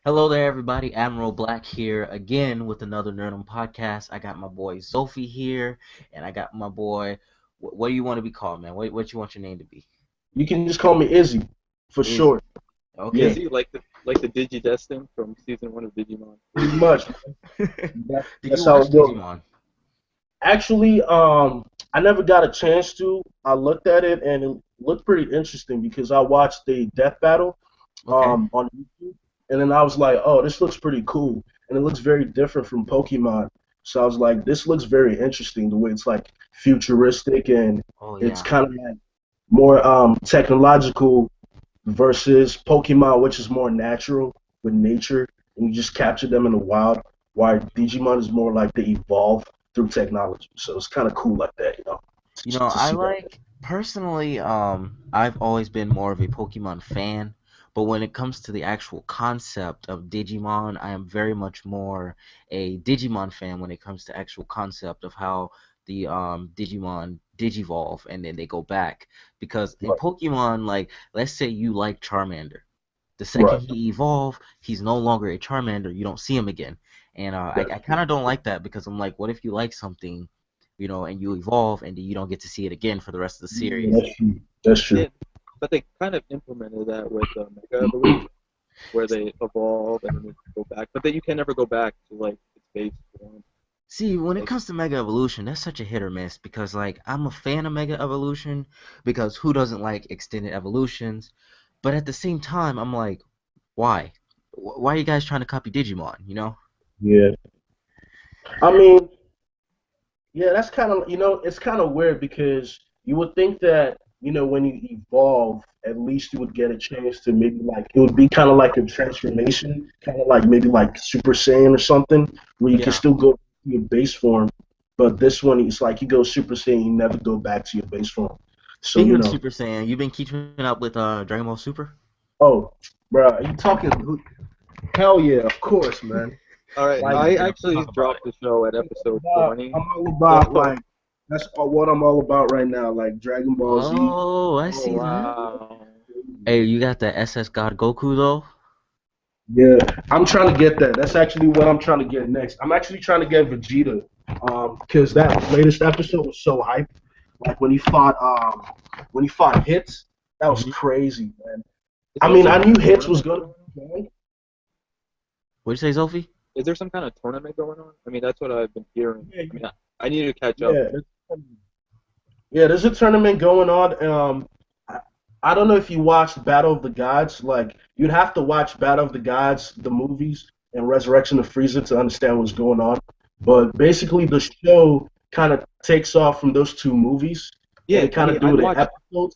Hello there, everybody. Admiral Black here again with another Nerdom Podcast. I got my boy Sophie here, and I got my boy. What do you want to be called, man? What you want your name to be? You can just call me Izzy for Izzy. short. Okay. Yeah, Is he like the Digidestin from season 1 of Digimon? pretty much. Did you That's how watch it goes. Digimon? Actually, I never got a chance to. I looked at it and it looked pretty interesting because I watched the death battle Okay. on YouTube, and then I was like, oh, this looks pretty cool, and it looks very different from Pokemon. So I was like, this looks very interesting the way it's like futuristic and Oh it's yeah. kind of like more technological versus Pokemon, which is more natural with nature, and you just capture them in the wild. While Digimon is more like they evolve through technology, so it's kind of cool like that, to I see that. like personally. I've always been more of a Pokemon fan, but when it comes to the actual concept of Digimon, I am very much more a Digimon fan when it comes to actual concept of how the Digimon digivolve and then they go back. Because in Right, Pokemon, like let's say you like Charmander, the second right. he evolve, he's no longer a Charmander. You don't see him again, and That's I kind of don't like that because I'm like, what if you like something? And you evolve, and then you don't get to see it again for the rest of the yeah, series. that's true. That's true. Yeah, but they kind of implemented that with Mega Evolution, where they evolve and then they go back, but then you can never go back to like its base form. See, when it Like, comes to Mega Evolution, that's such a hit or miss because, like, I'm a fan of Mega Evolution because who doesn't like extended evolutions? But at the same time, I'm like, why? Why are you guys trying to copy Digimon? Yeah. I mean, yeah, that's kind of, it's kind of weird because you would think that, when you evolve, at least you would get a chance to maybe like, it would be kind of like a transformation, kind of like maybe like Super Saiyan or something, where you can Yeah. still go to your base form. But this one, it's like you go Super Saiyan, you never go back to your base form. So, Speaking of Super Saiyan, you've been keeping up with Dragon Ball Super? oh, bro, are you talking? Hell yeah, of course, man. all right, Like, Yeah, I yeah. actually Talk about dropped it. the show at episode 20, I'm all so about like that's what I'm all about right now. Like Dragon Ball Z. Oh, I oh see that. wow, Hey, you got the SS God Goku though? Yeah, I'm trying to get that. That's actually what I'm trying to get next. I'm actually trying to get Vegeta, because that latest episode was so hype. Like when he fought Hits, that was Hmm. crazy, man. is I there mean, some I kind knew of Hits was tournament gonna going on? be good. What'd you say, Sophie? Is there some kind of tournament going on? I mean, that's what I've been hearing. Yeah, I mean, I need to catch up. yeah, yeah. There's a tournament going on. I, I don't know if you watched Battle of the Gods. Like, you'd have to watch Battle of the Gods, the movies, and Resurrection of Frieza to understand what's going on. But basically, the show kind of takes off from those two movies, and Yeah, they kind of do the episodes.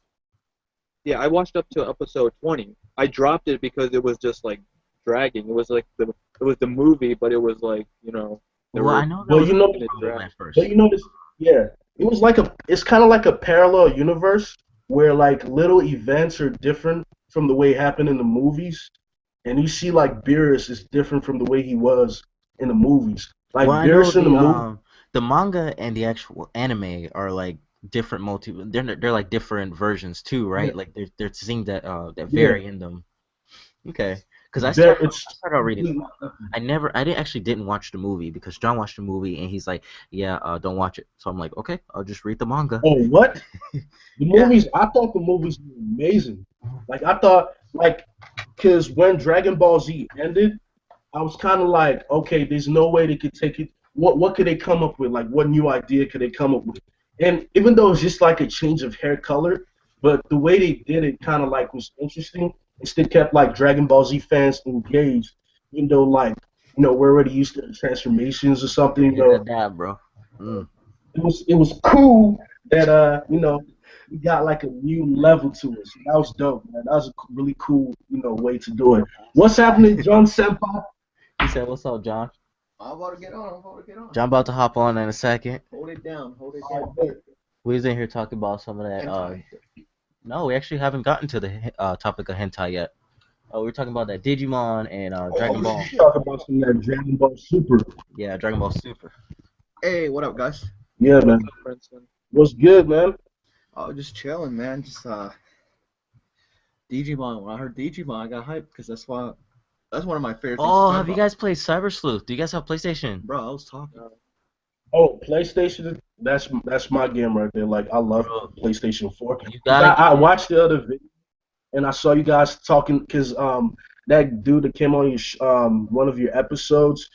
I watched up to episode 20. I dropped it because it was just like dragging. It was the movie, but it was like, they Well, I were know there But was you a know, making it problem drag. at but first. you notice, yeah, it's kind of like a parallel universe where like little events are different from the way it happened in the movies, and you see like Beerus is different from the way he was in the movies. Well, Like I know Beerus in the movie, the manga and the actual anime are like different they're like different versions too, yeah, right? Like they're things that yeah, vary in them. Okay. Because it's I started out reading the completely manga. different. I didn't actually didn't watch the movie because John watched the movie and he's like, yeah, don't watch it. So I'm like, okay, I'll just read the manga. Oh, what? The Yeah. movies, I thought the movies were amazing. Like I thought, like, because when Dragon Ball Z ended, I was kind of like, okay, there's no way they could take it. What could they come up with? Like, what new idea could they come up with? And even though it's just like a change of hair color, but the way they did it kind of like was interesting. It still kept like Dragon Ball Z fans engaged, even though like we're already used to the transformations or something. Yeah, hit that dab, bro. Mm. It was cool that we got like a new level to it. So that was dope, man. That was a really cool way to do it. What's happening, John Senpai? He said, "What's up, John?" I'm about to get on. I'm about to get on. John about to hop on in a second. Hold it down. Hold it All down. right, We was in here talking about some of that. Hentai. No, we actually haven't gotten to the topic of hentai yet. We're talking about that Digimon and Dragon we Ball. should talk about some of that Dragon Ball Super. Yeah, Dragon Ball Super. Hey, what up, guys? Yeah, man. What's up, Princeton? What's good, man? Oh, just chilling, man. Just Digimon. When I heard Digimon, I got hyped because that's why That's one of my favorite things to Oh, talk have you about. guys played Cyber Sleuth? Do you guys have PlayStation? Bro, I was talking. Oh, PlayStation. That's my game right there. Like I love Bro, PlayStation 4. you 'Cause gotta I get it. watched the other video and I saw you guys talking because that dude that came on your one of your episodes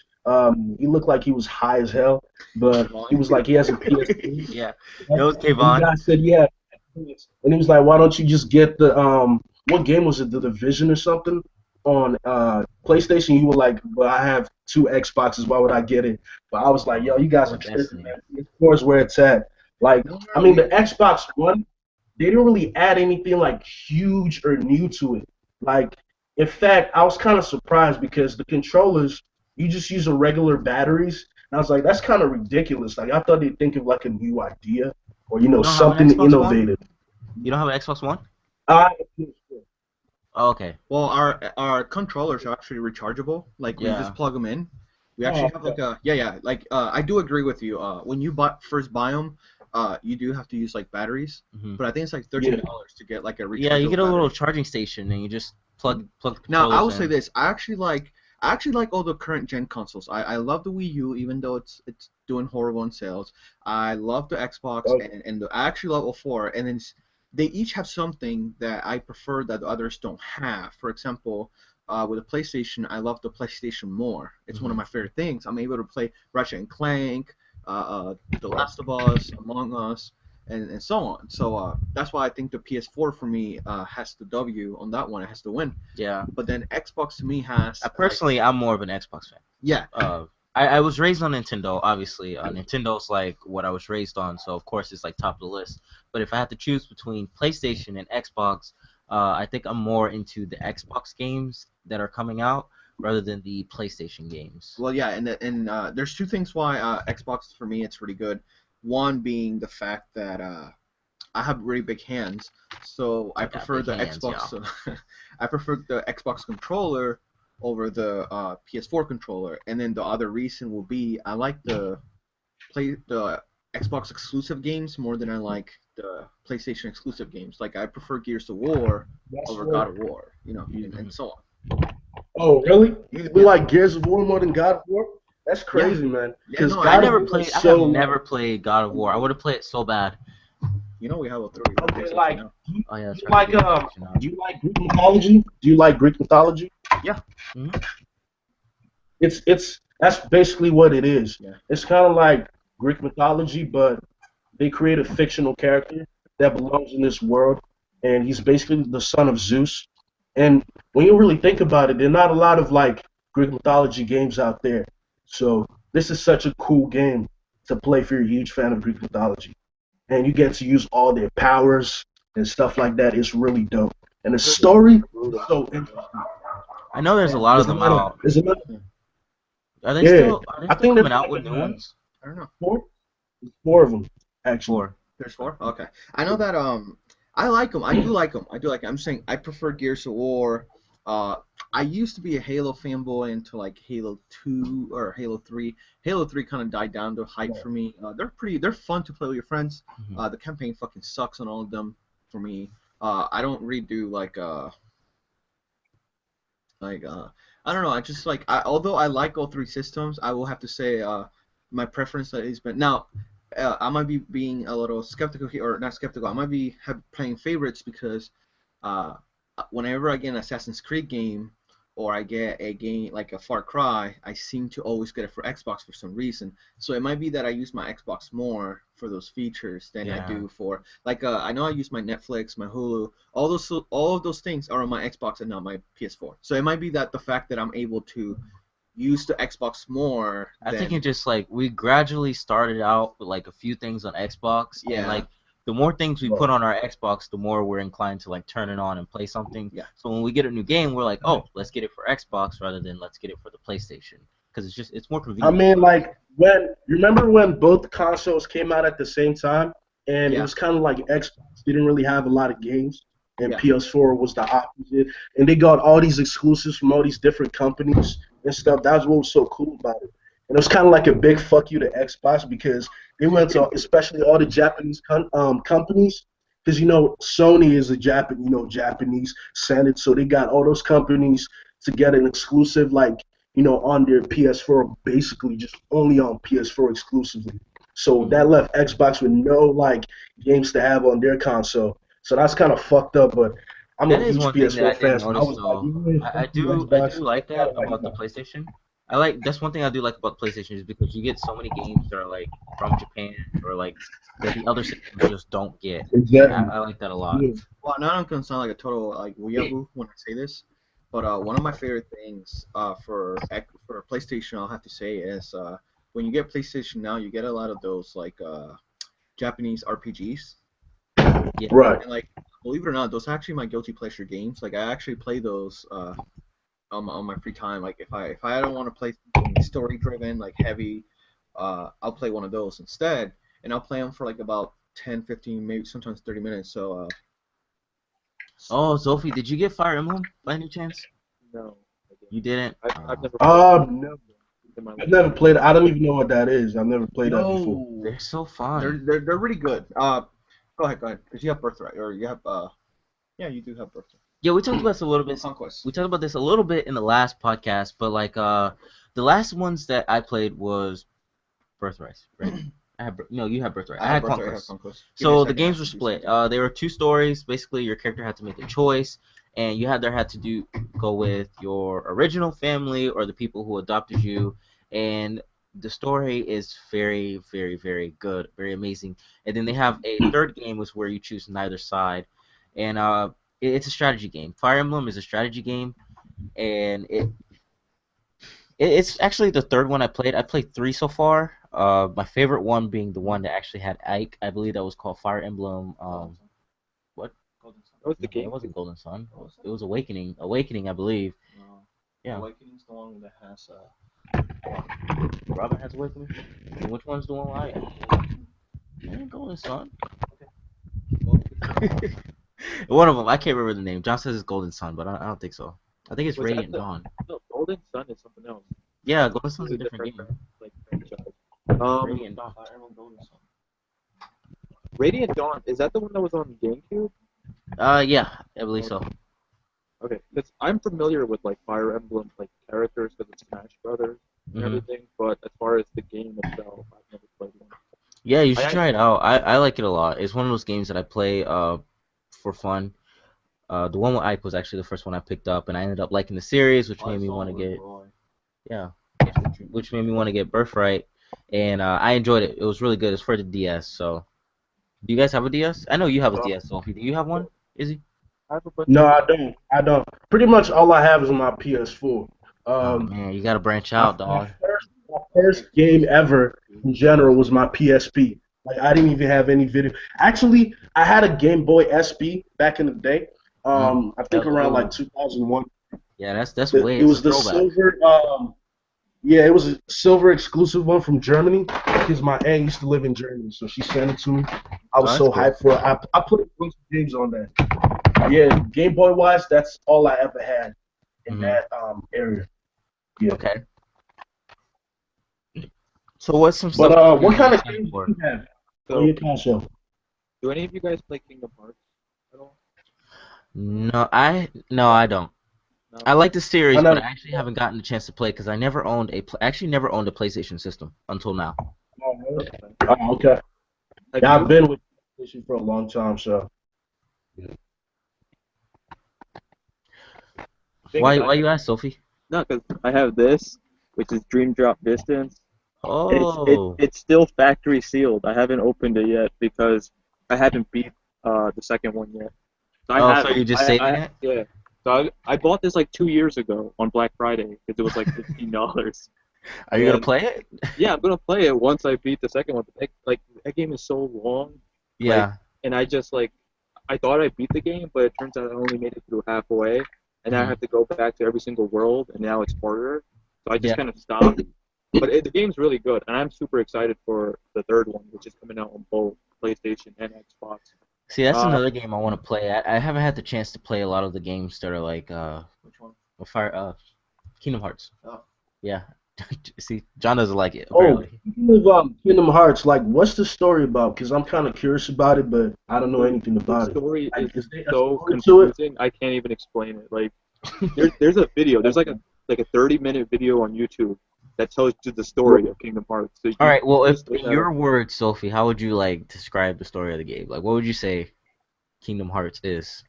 he looked like he was high as hell, but he was like he has a PS3. Yeah, it And was you Kayvon. guys said yeah, and he was like, why don't you just get the what game was it, the Division or something on PlayStation? You were like, well, I have two Xboxes, why would I get it? But I was like, yo, you guys Or are tripping, Destiny. man. PS4 is where it's at. Like, No, I no, mean, the Xbox One, they didn't really add anything like huge or new to it. Like, in fact, I was kind of surprised because the controllers, you just use a regular batteries. And I was like, that's kind of ridiculous. Like, I thought they'd think of like a new idea or You don't have an something Xbox One? innovative. You don't have an Xbox One? I Oh, okay. well, our controllers are actually rechargeable. Like we Yeah. just plug them in. We Oh, actually have like a yeah. Like I do agree with you. When you first buy them, you do have to use like batteries. Hmm. But I think it's like $13 to get like a rechargeable Yeah, you get a little battery. charging station and you just plug the Now I will controllers say in. this: I actually like all the current gen consoles. I love the Wii U, even though it's doing horrible in sales. I love the Xbox, oh, I actually love all four. And then they each have something that I prefer that the others don't have. For example, with the PlayStation, I love the PlayStation more. It's one of Mhm. my favorite things. I'm able to play Ratchet and Clank, The Last of Us, Among Us, and so on. So that's why I think the PS4 for me has the W on that one. It has to win. Yeah. But then Xbox to me has Personally, I'm more of an Xbox fan. yeah. I was raised on Nintendo, obviously. Nintendo's like what I was raised on, so of course it's like top of the list. But if I had to choose between PlayStation and Xbox, I think I'm more into the Xbox games that are coming out rather than the PlayStation games. Well, yeah, and there's two things why Xbox for me it's really good. One being the fact that I have really big hands, so I I got prefer big the hands, Xbox. I prefer the Xbox controller over the PS4 controller, and then the other reason will be I like the Xbox exclusive games more than I like the PlayStation exclusive games. Like I prefer Gears of War that's over what. God of War, and Mhm. so on. Oh, really? We Yeah, like Gears of War more than God of War? That's yeah, crazy, man. yeah. Because No, I God of never War played. is I have so never played God of War. I would have played it so bad. we have a three on okay. PlayStation Like, now. Oh yeah, do that's you right. like We have PlayStation now. do you like Greek mythology? Do you like Greek mythology? Yeah, Mhm. It's that's basically what it is. yeah. It's kind of like Greek mythology, but they create a fictional character that belongs in this world, and he's basically the son of Zeus. And when you really think about it, there are not a lot of like Greek mythology games out there. So this is such a cool game to play if you're a huge fan of Greek mythology, and you get to use all their powers and stuff like that. It's really dope, and the story is so interesting. I know there's a And lot of them out. there's another, yeah. Are they I still think there's coming out like with new ones? I don't know. four, four of them actually. Or There's four. Okay, I know that. I like them. I do like them. I do like 'em. I'm saying I prefer Gears of War. Uh, I used to be a Halo fanboy until like Halo 2 or Halo 3. Halo 3 kind of died down the hype for me. They're fun to play with your friends. Mhm. The campaign fucking sucks on all of them for me. I don't really do like I don't know. I just like although I like all three systems, I will have to say my preference has been now. I might be being a little skeptical here, or not skeptical. I might be playing favorites because uh, whenever I get an Assassin's Creed game or I get a game like a Far Cry, I seem to always get it for Xbox for some reason. So it might be that I use my Xbox more for those features than I yeah, do for like I know I use my Netflix, my Hulu, all of those things are on my Xbox and not my PS4. So it might be that the fact that I'm able to use the Xbox more I think than it just like we gradually started out with like a few things on Xbox, and yeah, like the more things we Right. put on our Xbox, the more we're inclined to like turn it on and play something. yeah. So when we get a new game, we're like, oh, let's get it for Xbox rather than let's get it for the PlayStation because it's more I convenient. mean, like when you remember when both consoles came out at the same time, and it Yeah. was kind of like Xbox didn't really have a lot of games, and Yeah. PS4 was the opposite, and they got all these exclusives from all these different companies and stuff. That's what was so cool about it, and it was kind of like a big fuck you to Xbox because they went to especially all the Japanese companies. Because Sony is a Japanese centered, so they got all those companies to get an exclusive, like, on their PS4, basically just only on PS4 exclusively. So that left Xbox with no like games to have on their console. So that's kind of fucked up. But I'm a That is huge one thing that I PS4 didn't fan, so I notice was like, though. I, I fuck you, do I Xbox. do like Gotta that like about the that. PlayStation. That's one thing I do like about the PlayStation is because you get so many games that are like from Japan or like that the other systems just don't get. And I, Exactly. I like that a lot. Yeah. Well, now I'm gonna sound like a total like weeaboo when I say this, but one of my favorite things for PlayStation, I'll have to say is when you get PlayStation now, you get a lot of those like Japanese RPGs, Yeah. Right. and like believe it or not, those are actually my guilty pleasure games. Like I actually play those on my free time. Like if I don't want to play something story driven, like heavy, I'll play one of those instead, and I'll play them for like about 10, 15, maybe sometimes 30 minutes. So Oh, Sophie, did you get Fire Emblem by any chance? No, I You didn't. didn't? I've never played No, in my I've life. never played. I don't even know what that is. I've never played that before. yo, They're so they're fun. they're really good. Go ahead, because you have Birthright, or you have yeah, you do have Birthright. Yeah, we talked about this a little bit. Conquest. We talked about this a little bit in the last podcast, but like the last ones that I played was Birthright, right? No, you have Birthright. I had Birthright, I have Conquest. Conquest. Give me a So the second, I games have were to do split. something. They were two stories. Basically, your character had to make a choice, and you had to do go with your original family or the people who adopted you. And the story is very, very, very good, very amazing. And then they have a third game, was where you choose neither side, and it's a strategy game. Fire Emblem is a strategy game, and it's actually the third one I played. I played three so far. My favorite one being the one that actually had Ike. I believe that was called Fire Emblem. What? Golden Sun. That was the No, it game. wasn't Golden Sun. What was that? It was Awakening. Awakening, I believe. No. Yeah. Awakening's the one that has Robin has Awakening. And which one's the one I? Man, Golden Sun. One of them. I can't remember the name. John says it's Golden Sun, but I don't think so. I think it's Was that Radiant the Dawn. no, Golden Sun is something else. Yeah, Golden Sun's a It's different game. like franchise. Radiant Dawn. Fire Emblem Golden Sun. Radiant Dawn, is that the one that was on GameCube? Yeah, I believe so. Okay, because I'm familiar with like Fire Emblem like characters because it's Smash Brothers and Mhm. everything, but as far as the game itself, I've never played one. Yeah, you should I- try it out. I like it a lot. It's one of those games that I play for fun. The one with Ike was actually the first one I picked up, and I ended up liking the series, which made me want to get which made me want to get Birthright, and I enjoyed it. It was really good. It's for the DS. So, do you guys have a DS? I know you have a DS, Sophie. Do you have one? Izzy? I have a bunch No, of I don't. I don't. Pretty much all I have is my PS4. Oh man, you gotta branch My, out, my dog. my first game ever in general was my PSP. Like I didn't even have any video. Actually, I had a Game Boy SP back in the day. I think around like 2001. Yeah, that's It way. it It's was a the throwback. silver. Yeah, it was a silver exclusive one from Germany because my aunt used to live in Germany, so she sent it to me. I was that's so cool. hyped for it. I played a bunch of games on that. Yeah, Game Boy wise, that's all I ever had in Mhm. that area. Yeah. Okay. So what's some But stuff? what kind of excited games for? do you have on So, your console? do any of you guys play Kingdom Hearts at all? No, I don't. No. I like the series, I but never. I actually haven't gotten the chance to play because I never owned actually never owned a PlayStation system until now. Oh, really? Okay. Oh, okay. Have Yeah, you? I've been with PlayStation for a long time, so. Thing Why is, why you ask, Sophie? No, because I have this, which is Dream Drop Distance. Oh. It's still factory sealed. I haven't opened it yet because I haven't beat the second one yet. So I Oh, have so you're just saving it? Yeah. So I bought this like 2 years ago on Black Friday because it was like $15. Are you gonna And- play it? Yeah, I'm gonna play it once I beat the second one. But that game is so long, Yeah. and I just like I thought I beat the game, but it turns out I only made it through halfway, and now I Mhm. have to go back to every single world, and now it's harder. So I just Yeah. kind of stopped. But the game's really good, and I'm super excited for the third one, which is coming out on both PlayStation and Xbox. See, that's Uh, another game I want to play. I haven't had the chance to play a lot of the games that are like Which one? Kingdom Hearts. Oh. Yeah. See, John doesn't like it Oh, apparently. speaking of Kingdom Hearts, like, what's the story about? Because I'm kind of curious about it, but I don't know anything The about it. story Like, is is there a so story to it? confusing. I can't even explain it. Like There's a video. There's like a 30-minute video on YouTube that tells you the story of Kingdom Hearts. So All right. Well, if just look in that up. your words, Sophie, how would you like describe the story of the game? Like, what would you say Kingdom Hearts is?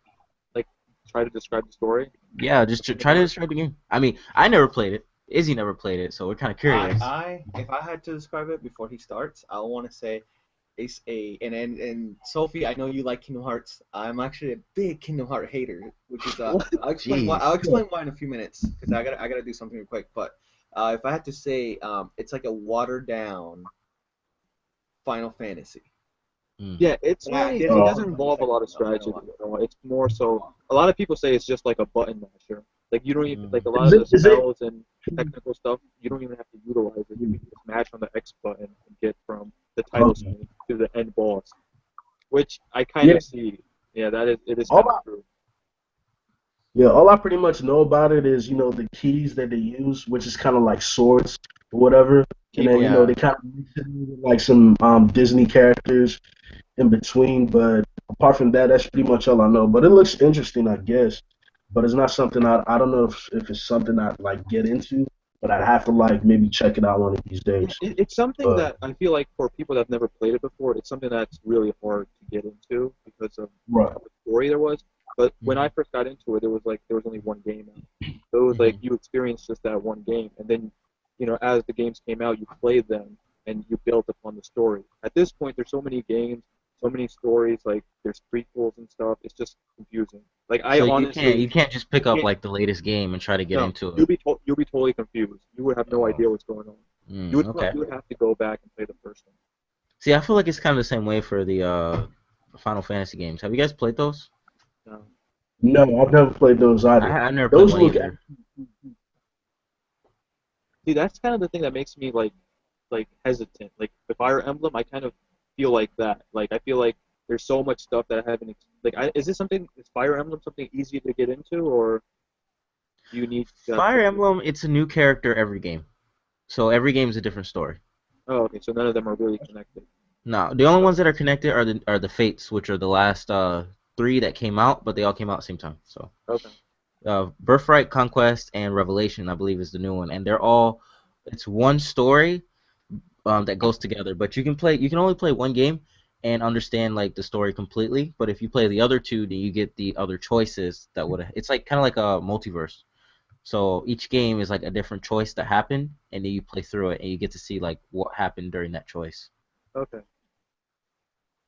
Like, try to describe the story. Yeah, just Kingdom try to Hearts? describe the game. I mean, I never played it. Izzy never played it, so we're kind of curious. If I had to describe it before he starts, I want to say it's and Sophie, I know you like Kingdom Hearts. I'm actually a big Kingdom Heart hater, which is I'll Jeez. explain why in a few minutes because I gotta do something real quick. But if I had to say, it's like a watered down Final Fantasy. Yeah, it's Yeah, really yeah, it Oh. doesn't involve a lot of strategy. It's more so a lot of people say it's just like a button masher. Like you don't even like a lot Is of it? the Is it? spells and technical stuff. You don't even have to utilize it. You can just mash on the X button and get from the title Okay. screen to the end boss, which I kind Yeah. of see. Yeah, it is All kind I, of true. yeah, all I pretty much know about it is, the keys that they use, which is kind of like swords or whatever. And then, Yeah. they kind of mix it with like some Disney characters in between. But apart from that, that's pretty much all I know. But it looks interesting, I guess. But it's not something I don't know if it's something I'd like get into, but I'd have to like maybe check it out one of these Yeah, days. it's something But that I feel like for people that have never played it before, it's something that's really hard to get into because of right. how much story there was. But when I Mhm. first got into it, it was like there was only one game out. So it was like Mhm. you experienced just that one game, and then as the games came out, you played them and you built upon the story. At this point, there's so many games, so many stories, like there's prequels and stuff. It's just confusing. Like I So you can't honestly, you can't just you pick up can't. like the latest game and try to get No, into you'll it. you'll be totally confused. You would have no Oh. idea what's going on. Okay. You would have to go back and play the first one. See, I feel like it's kind of the same way for the Final Fantasy games. Have you guys played those? No. No, I've never played those either. I never played Those one look either. See, that's kind of the thing that makes me like hesitant. Like the Fire Emblem, I kind of feel like that. Like I feel like there's so much stuff that I haven't. Is this something? Is Fire Emblem something easy to get into, or do you need to have Fire something? Emblem, it's a new character every game. So every game is a different story. Oh, okay. So none of them are really connected. No, the only ones that are connected are the Fates, which are the last three that came out, but they all came out at the same time. So Okay. Birthright, Conquest, and Revelation, I believe, is the new one, and it's one story that goes together. But you can only play one game and understand like the story completely. But if you play the other two, then you get the other choices it's like kind of like a multiverse. So each game is like a different choice that happened, and then you play through it, and you get to see like what happened during that choice. Okay.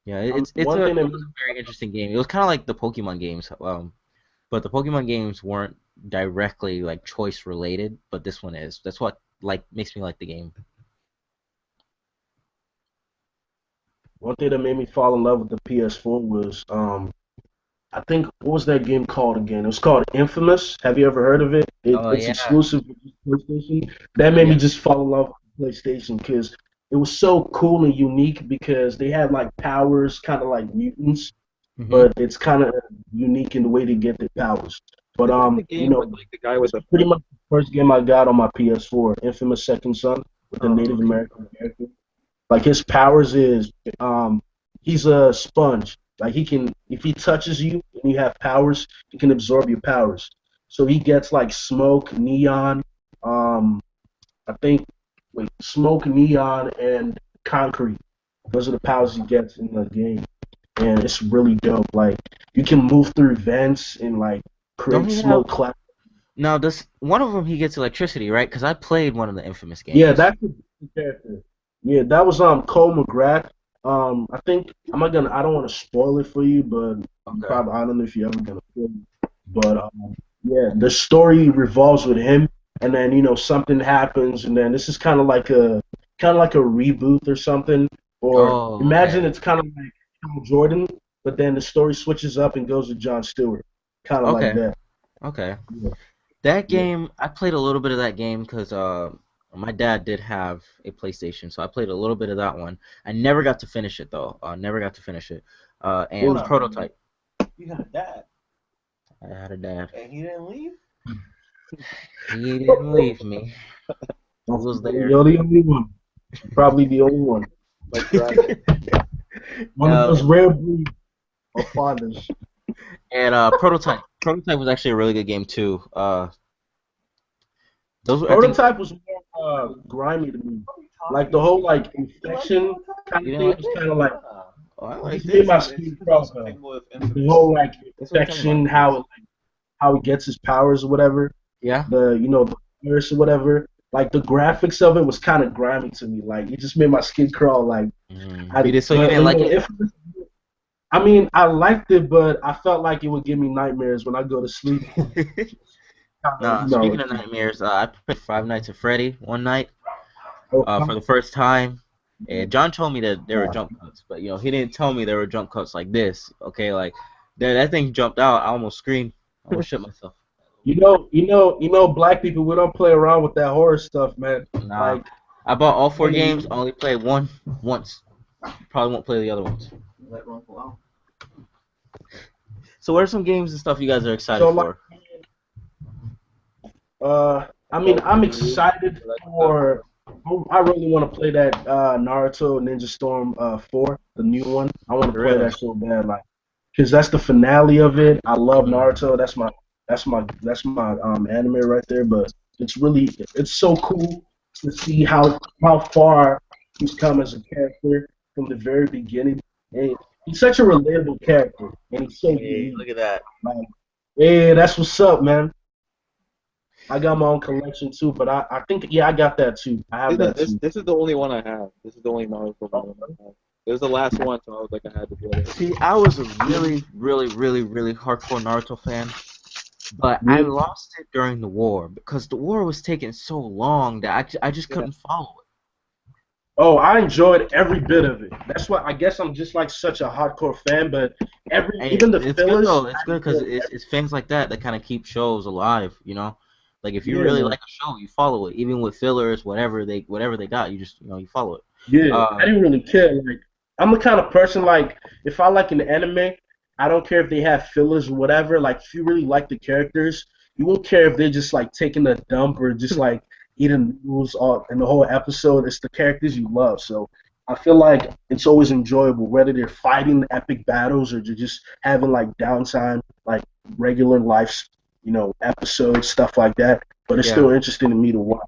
Yeah, one it thing that was a very interesting game. It was kind of like the Pokemon games, but the Pokemon games weren't directly like choice related, but this one is. That's what like makes me like the game. one thing that made me fall in love with the PS4 was I think what was that game called again? It was called Infamous. Have you ever heard of it? Oh It's yeah, exclusive to PlayStation. That made me yeah. just fall in love with PlayStation because it was so cool and unique because they had like powers, kind of like mutants, Mhm. but it's kind of unique in the way they get their powers. But Is that the game with like the guy with it's the? pretty much the first game I got on my PS4, Infamous Second Son, with the Oh, Native okay. American character. Like his powers is he's a sponge. Like he can if he touches you and you have powers, he can absorb your powers. So he gets like smoke, neon, um I think smoke, neon and concrete. Those are the powers he gets in the game. And it's really dope. Like you can move through vents and like Don't create he have smoke clouds. now? Does one of them he gets electricity, right? Because I played one of the Infamous Yeah, games. that's the character. Yeah, that was Cole McGrath. I think I don't want to spoil it for you, but you Okay. probably I don't know if you're ever gonna play it. But yeah, the story revolves with him, and then something happens, and then this is kind of like a reboot or something. Or Oh, imagine okay. it's kind of like Hal Jordan, but then the story switches up and goes to John Stewart, kind of like Okay. that. Okay. Yeah, That yeah. game, I played a little bit of that game because my dad did have a PlayStation, so I played a little bit of that one. I never got to finish it though. Never got to finish it. Hold And on. Prototype. You got a dad, I had a dad. and he didn't leave. He didn't leave me. He was there. You're the only one. Probably the only one. Like Dragon. One of those rare breeds of fathers. And Prototype. Prototype was actually a really good game too. Those were, I think, Prototype was more grimy to me. Like the whole like infection kind you of didn't thing like was it. kind of like Oh, I it like just it. made my This skin is crawl. also thing with The Infamous. whole like That's what I'm talking infection, about. how he gets his powers or whatever. Yeah. The virus or whatever. Like the graphics of it was kind of grimy to me. Like it just made my skin crawl. Like But I, so you didn't like it? if I mean I liked it, but I felt like it would give me nightmares when I go to sleep. Kind of, Nah. Speaking of nightmares, I played Five Nights at Freddy one night for the first time. And John told me that there were jump cuts, but he didn't tell me there were jump cuts like this. Okay, like that thing jumped out. I almost screamed. I almost shit myself. Black people we don't play around with that horror stuff, man. Nah. Like, I bought all four hey, games. I only played one once. Probably won't play the other ones. Let one go out. So what are some games and stuff you guys are excited so like, for? I mean, I'm excited for. I really want to play that Naruto Ninja Storm 4, the new one. I want to play Really? that so bad, like, because that's the finale of it. I love Mhm. Naruto. That's my anime right there. But it's so cool to see how far he's come as a character from the very beginning. And he's such a relatable character, and he's so Hey, unique. look at that. Like, yeah, that's what's up, man. I got my own collection too, but I think yeah, I got that too. I have that This too. this is the only one I have. This is the only Naruto one I have. It was the last one, so I was like, I had to get it. See, I was a really, really, really, really hardcore Naruto fan, but I Yeah. lost it during the war because the war was taking so long that I just Yeah. couldn't follow it. Oh, I enjoyed every bit of it. That's why I guess I'm just like such a hardcore fan. But And even the it's good fillers, though. It's I good because enjoyed it's fans like that kind of keep shows alive. Like if you yeah, really man. like a show, you follow it, even with fillers, whatever they got, you just you follow it. Yeah, I Uh, didn't really care. Like, I'm the kind of person like if I like an anime, I don't care if they have fillers or whatever. Like, if you really like the characters, you won't care if they're just like taking a dump or just like eating noodles all in the whole episode. It's the characters you love. So I feel like it's always enjoyable, whether they're fighting epic battles or they're just having like downtime, like regular life, episodes, stuff like that. But it's yeah. still interesting to me to watch.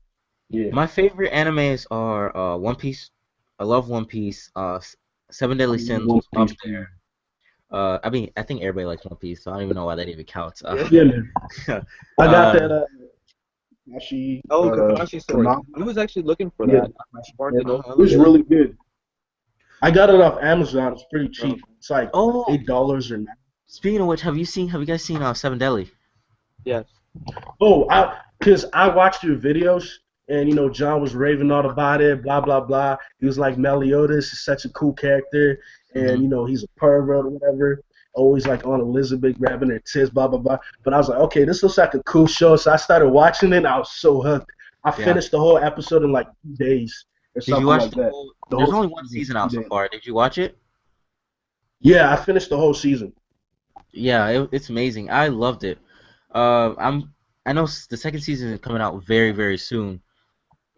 Yeah. My favorite animes are One Piece. I love One Piece. Seven Deadly Sins One was up Piece. there. I mean, I think everybody likes One Piece, so I don't even know why that even counts. Yeah, man. I got Uh, that. Kakashi, Oh, Kakashi Sword. Tanaka. I was actually looking for Yeah, that. Barnes and Noble. it was really good. I got it off Amazon. It's pretty Oh, cheap. It's like oh, $8 or $9. speaking of which, have you guys seen Seven Deadly? yes. Oh, because I watched your videos and John was raving all about it, blah blah blah. He was like Meliodas is such a cool character, and Hmm. he's a pervert or whatever. Always like on Elizabeth grabbing her tits, blah blah blah. But I was like, okay, this looks like a cool show, so I started watching it. And I was so hooked. I Yeah. finished the whole episode in like 2 days or Did you something watch like the that. whole? The There's whole only one season, season out so 2 days. far. Did you watch it? Yeah, I finished the whole season. Yeah, it's amazing. I loved it. I know the second season is coming out very, very soon,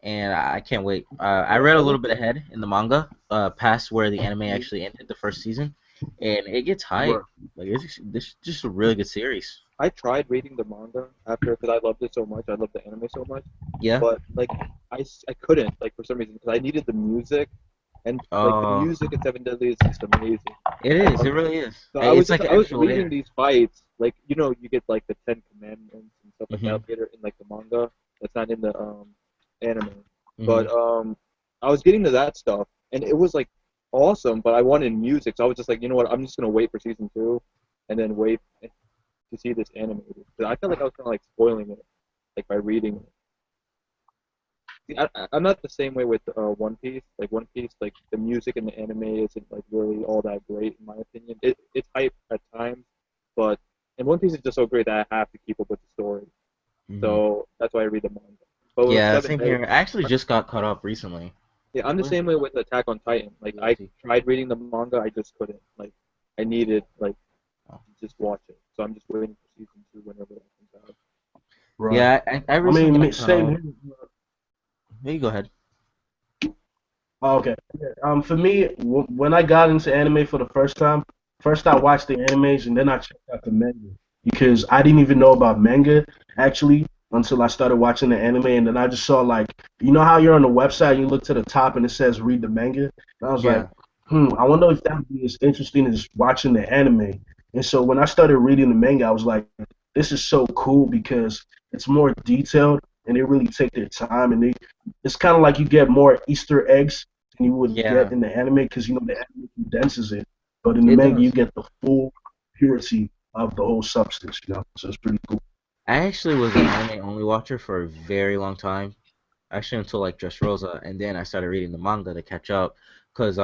and I can't wait. I read a little bit ahead in the manga, past where the anime actually ended the first season, and it gets hype. Right. Like it's just a really good series. I tried reading the manga after because I loved it so much. I loved the anime so much, Yeah. but like I couldn't like for some reason because I needed the music, and like the Uh, music in Seven Deadly is just amazing. it is. It really is. So It's like an I was extra reading layer. these fights like you get like the Ten Commandments and stuff like Mhm. that later in like the manga. That's not in the anime, Mhm. but I was getting to that stuff and it was like awesome. But I wanted music, so I was just like, you know what? I'm just gonna wait for season 2, and then wait to see this animated. Because I felt like I was kind of like spoiling it, like by reading it. See, I'm not the same way with One Piece. Like One Piece, like the music in the anime isn't like really all that great in my opinion. It's hype at times, but and One Piece is just so great that I have to keep up with the story. Mhm. So that's why I read the manga. But with Yeah, Seven same Deadly, here. I actually just got caught up recently. yeah, I'm the same way with Attack on Titan. Like I tried reading the manga, I just couldn't. Like I needed like Oh. to just watch it. So I'm just waiting for season 2 whenever that comes out. Right. Yeah, I I recently mean, got caught same up. here. There you go ahead. Oh, okay. For me, when I got into anime for the first time, first I watched the animes and then I checked out the manga. because I didn't even know about manga actually until I started watching the anime, and then I just saw like you know how you're on the website, you look to the top and it says read the manga, and I was like, Yeah, I wonder if that would be as interesting as watching the anime. And so when I started reading the manga, I was like, this is so cool because it's more detailed and they really take their time and it's kind of like you get more Easter eggs than you would get yeah, in the anime because you know the anime condenses it, but in the it manga you does. get the full purity of the whole substance, you know. So it's pretty cool. I actually was an anime only watcher for a very long time. Actually, until like Dressrosa, and then I started reading the manga to catch up, cause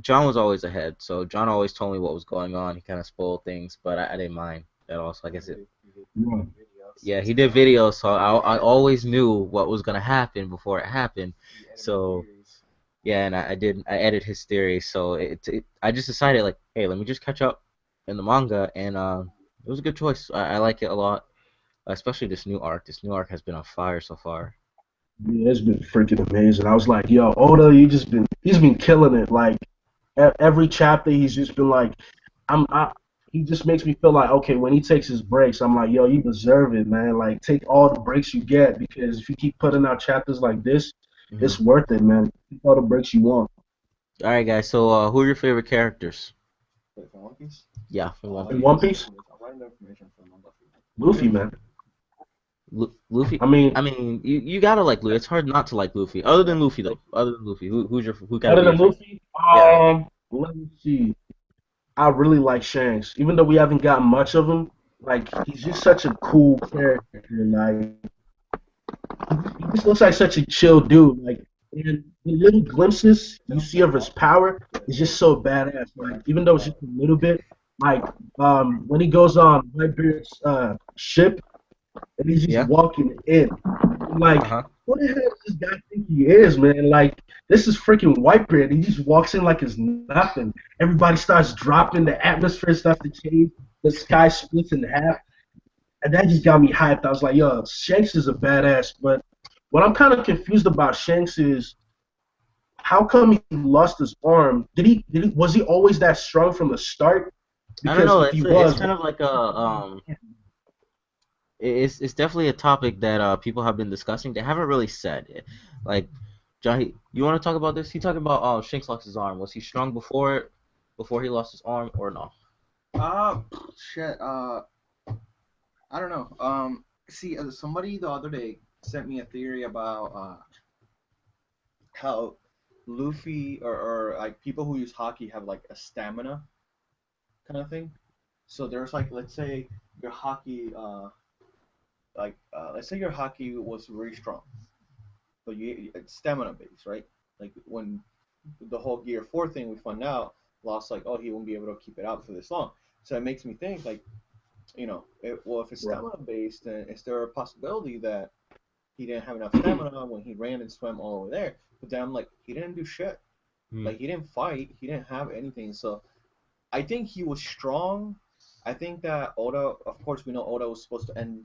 John was always ahead, so John always told me what was going on. He kind of spoiled things, but I didn't mind at all. So I guess it, Yeah. yeah, he did videos, so I always knew what was gonna happen before it happened. So yeah, and I edited his theory, so I just decided like, hey, let me just catch up in the manga, and it was a good choice. I like it a lot, especially this new arc. This new arc has been on fire so far. Yeah, it's been freaking amazing. I was like, yo, Oda, he's been killing it. Like every chapter, he's just been like, I'm, I, he just makes me feel like, okay, when he takes his breaks, I'm like, yo, you deserve it, man. Like take all the breaks you get because if you keep putting out chapters like this, Hmm. it's worth it, man. Take all the breaks you want. All right, guys. So who are your favorite characters? Wait, for One Piece? Yeah, from One In Piece. One Piece, I'm writing the information for Manga Freedom. Luffy, man. Luffy. I mean, I mean, you gotta like Luffy. It's hard not to like Luffy. Other than Luffy though. Other than Luffy, who gotta other be your than favorite? Luffy, Yeah. let me see. I really like Shanks, even though we haven't gotten much of him. Like he's just such a cool character. Like he just looks like such a chill dude. Like and the little glimpses you see of his power is just so badass. Like even though it's just a little bit, like when he goes on Whitebeard's ship and he's just Yeah. walking in. I'm like, Uh huh. who the hell does this guy think he is, man? Like, this is freaking Whitebeard. He just walks in like it's nothing. Everybody starts dropping, the atmosphere starts to change, the sky splits in half. And that just got me hyped. I was like, yo, Shanks is a badass. But what I'm kind of confused about Shanks is how come he lost his arm? Was he always that strong from the start? I don't Because know. if he It's was, kind of like a it's definitely a topic that people have been discussing. They haven't really said it. Like, John, you want to talk about this? He talking about Shanks lost his arm. Was he strong before he lost his arm or no? Uh, shit. I don't know. See, somebody the other day sent me a theory about how Luffy or like people who use hockey have like a stamina kind of thing. So there's like, let's say your hockey, let's say your hockey was very strong, but it's stamina based, right? Like when the whole Gear 4 thing we found out, lost like, oh, he won't be able to keep it out for this long. So it makes me think like, well, if it's right, stamina based, then is there a possibility that he didn't have enough stamina when he ran and swam all over there? But then I'm like, he didn't do shit. Hmm. Like he didn't fight, he didn't have anything. So I think he was strong. I think that Oda, of course, we know Oda was supposed to end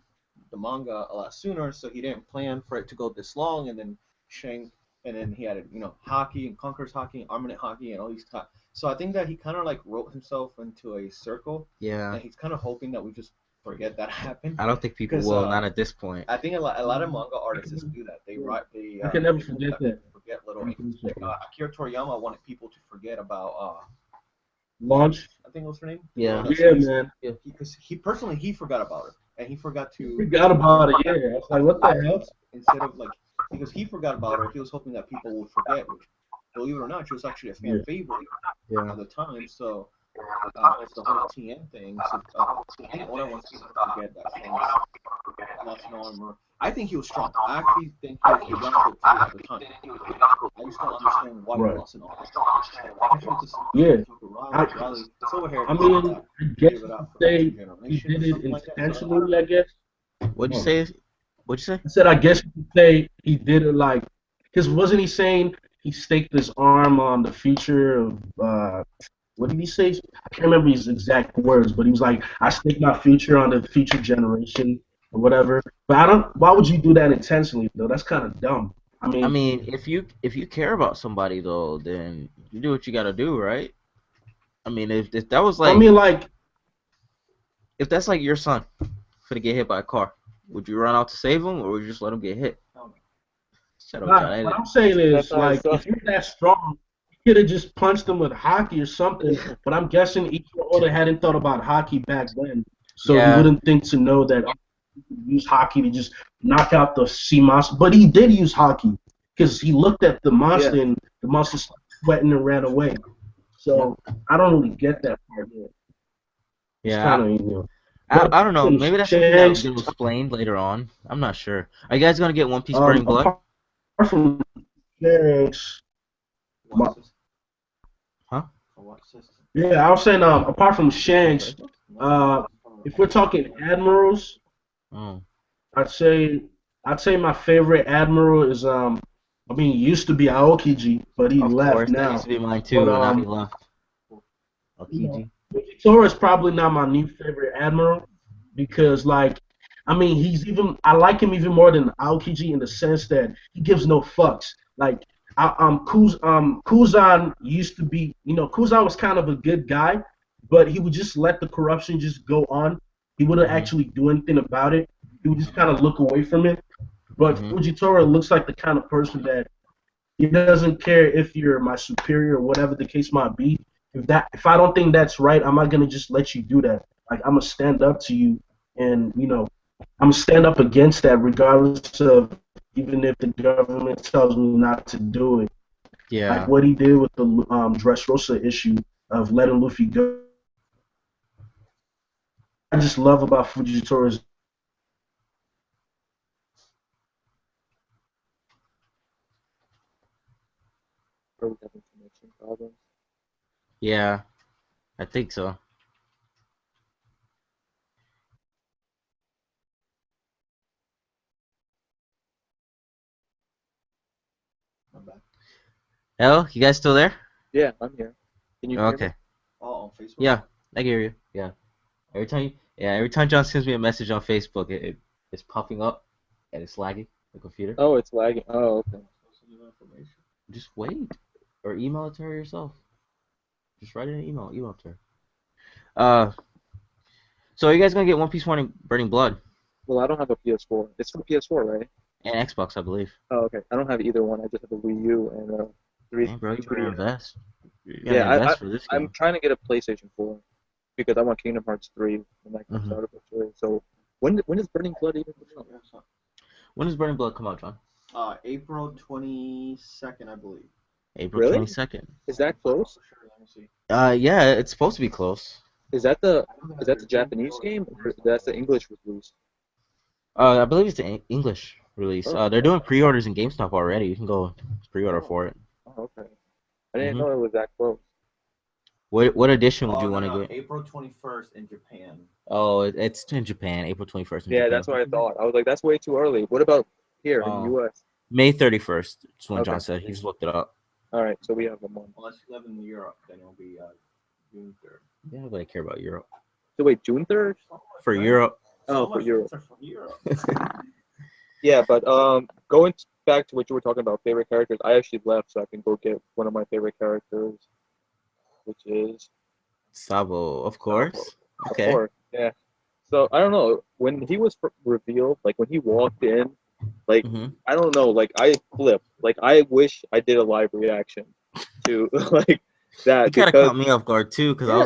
the manga a lot sooner, so he didn't plan for it to go this long. And then Shank, and then he had hockey and Conqueror's hockey, and Armament hockey, and all these. So I think that he kind of like wrote himself into a circle, Yeah. and he's kind of hoping that we just forget that happened. I don't think people Because will. Not at this point. I think a lot of manga I artists can, do that. They write I can never they hope forget that that. people forget little I can instances. Like Akira Toriyama wanted people to forget about Launch. I think was her name, the girl Yeah. that Yeah, sings. man. Yeah. Because he personally he forgot about her, and he forgot I to forgot about it. Yeah, I was like, what the hell? apologize instead of like because he forgot about her. He was hoping that people would forget. Which, believe it or not, she was actually a fan Yeah. favorite Yeah. at the time. So it's the whole TN thing. So I think Oda wants people to forget that Shanks lost an arm. Or I think he was strong. I actually think he was a young too at the time. I just don't understand why he Right. lost an arm. Especially to Yeah. Riley. I, Riley, Silver Hair I just said mean, that I he guess gave it you could out for future say he generations did or it something like that. So I don't intentionally, know. I guess. What'd you Hold on. say? What'd you say? I said, I guess you could say he did it like, because wasn't he saying he staked his arm on the future of, what did he say? I can't remember his exact words, but he was like, I stake my future on the future generation or whatever. But why would you do that intentionally, though? That's kind of dumb. I I mean, mean, if you care about somebody though, then you do what you gotta do, right? I mean, if that was I like mean, like, if that's like your son for to get hit by a car, would you run out to save him or would you just let him get hit? Shut up, Nah, John. what I'm saying That's is, how it like, sucks. if you're that strong, you could have just punched him with hockey or something. But I'm guessing each other hadn't thought about hockey back then, so he Yeah, wouldn't think to know that he could use hockey to just knock out the sea monster. But he did use hockey because he looked at the Yeah. monster and the monster started sweating and ran away. yeah, So I don't really get that part yet. It's yeah. kind of I, But I don't know. Maybe that's something that Shanks, will get explained later on. I'm not sure. Are you guys gonna get One Piece Burning Blood? apart from Shanks, my, Huh? yeah, I was saying apart from Shanks, uh, if we're talking admirals, Oh, I'd say I'd say my favorite admiral is I mean he used to be Aokiji, but he of left course. That used now. to be mine But too, and now he left. you know, Okiji. Fujitora is probably not my new favorite admiral because like I mean I like him even more than Aokiji in the sense that he gives no fucks. Like Kuzan used to be, Kuzan was kind of a good guy, but he would just let the corruption just go on. He wouldn't Mhm. actually do anything about it. He would just kind of look away from it. But Mhm. Fujitora looks like the kind of person that he doesn't care if you're my superior or whatever the case might be. If I don't think that's right, I'm not gonna just let you do that. Like I'm gonna stand up to you, and I'm gonna stand up against that, regardless of even if the government tells me not to do it. Like Yeah. what he did with the Dressrosa issue of letting Luffy go. I just love about Fujitora's. Are we having connection problems? Yeah. I think so. Hello, you guys still there? Yeah, I'm here. Can you hear me? Okay. Yeah, I hear you. Yeah. Every time John sends me a message on Facebook, it's popping up and it's lagging the computer. Oh, it's lagging. Oh, okay. Just wait, or email it to her yourself. Just write it in an email. Email it to her. Uh, so are you guys gonna get One Piece Burning Blood Well, I don't have a PS4. It's for PS4, right? and Xbox, I believe. Oh, okay. I don't have either one. I just have a Wii U and a 3 Damn, bro, you better 2DS. invest. You gotta Yeah, invest for this I'm game. trying to get a PlayStation 4 because I want Kingdom Hearts 3 when that comes Hmm. out eventually. So when is Burning Blood even come out? When does Burning Blood come out, John? April 22nd, I believe. April Really? 22nd. Is that close? Let me see. Yeah, it's supposed to be close. Is that the Japanese game or that's the English release? I believe it's the English release. Oh, They're doing pre-orders in GameStop already. You can go pre-order oh, for it. oh, okay. I didn't Hmm. know it was that close. What edition would you want to get? April 21st in Japan. Oh, it's in Japan, April 21st in Yeah, Japan. that's what I thought. I was like, that's way too early. What about here in the Oh, U.S.? May 31st. That's when Okay. John said. He just looked it up. All right, so we have a month. Unless you live in Europe, then it'll be June 3rd. Yeah, nobody care about Europe. So wait, June 3rd? For Europe. Oh, for Europe. From Europe. Yeah, but going back to what you were talking about, favorite characters, I actually left so I can go get one of my favorite characters, which is Sabo, of course. of Okay. course, yeah. So I don't know when he was revealed, like when he walked in, like Hmm. I don't know, like I flipped. Like I wish I did a live reaction to like He that kind of because caught me off guard too, because yeah, I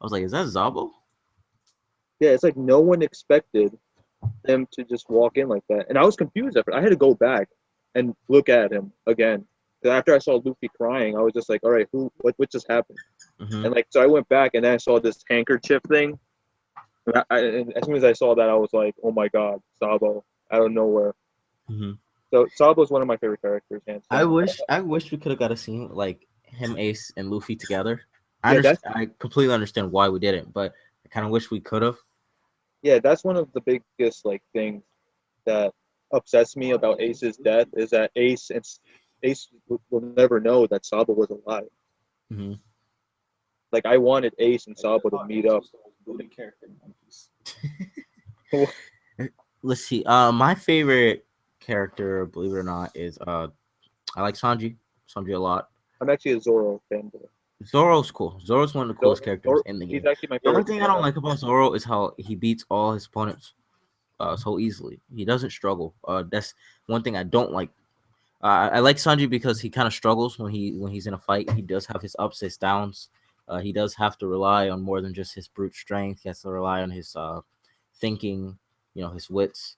was like, is that Zabo? yeah, it's like no one expected him to just walk in like that, and I was confused after. I had to go back and look at him again. 'Cause after I saw Luffy crying, I was just like, all right, what just happened? Hmm. And like, so I went back and then I saw this handkerchief thing. And as soon as I saw that, I was like, oh my god, Sabo, out of nowhere. Hmm. So Sabo is one of my favorite characters, hands down. I wish we could have got a scene like him, Ace, and Luffy together. Yeah, that's I completely understand why we didn't, but I kind of wish we could have. that's one of the biggest like things that upsets me about Ace's death is that Ace will never know that Sabo was alive. Hmm. Like I wanted Ace and Sabo to meet up. Let's see. My favorite character, believe it or not, is I like Sanji. Sanji a lot. I'm actually a Zoro fan. Zoro's cool. Zoro's one of the coolest characters in the He's game. actually my The only favorite thing I don't character. like about Zoro is how he beats all his opponents so easily. He doesn't struggle. That's one thing I don't like. I like Sanji because he kind of struggles when he's in a fight. He does have his ups, his downs. He does have to rely on more than just his brute strength. He has to rely on his thinking, his wits.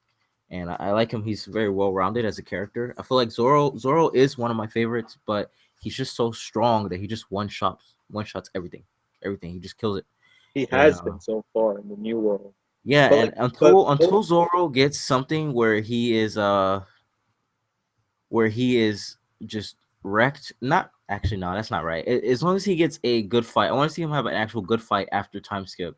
And I like him. He's very well rounded as a character. I feel like Zoro is one of my favorites, but he's just so strong that he just one shots everything, everything. He just kills it. He And has been so far in the new world. yeah, But and like, but until Zoro gets something where he is just wrecked. Not actually, no, that's not right. As long as he gets a good fight, I want to see him have an actual good fight after time skip,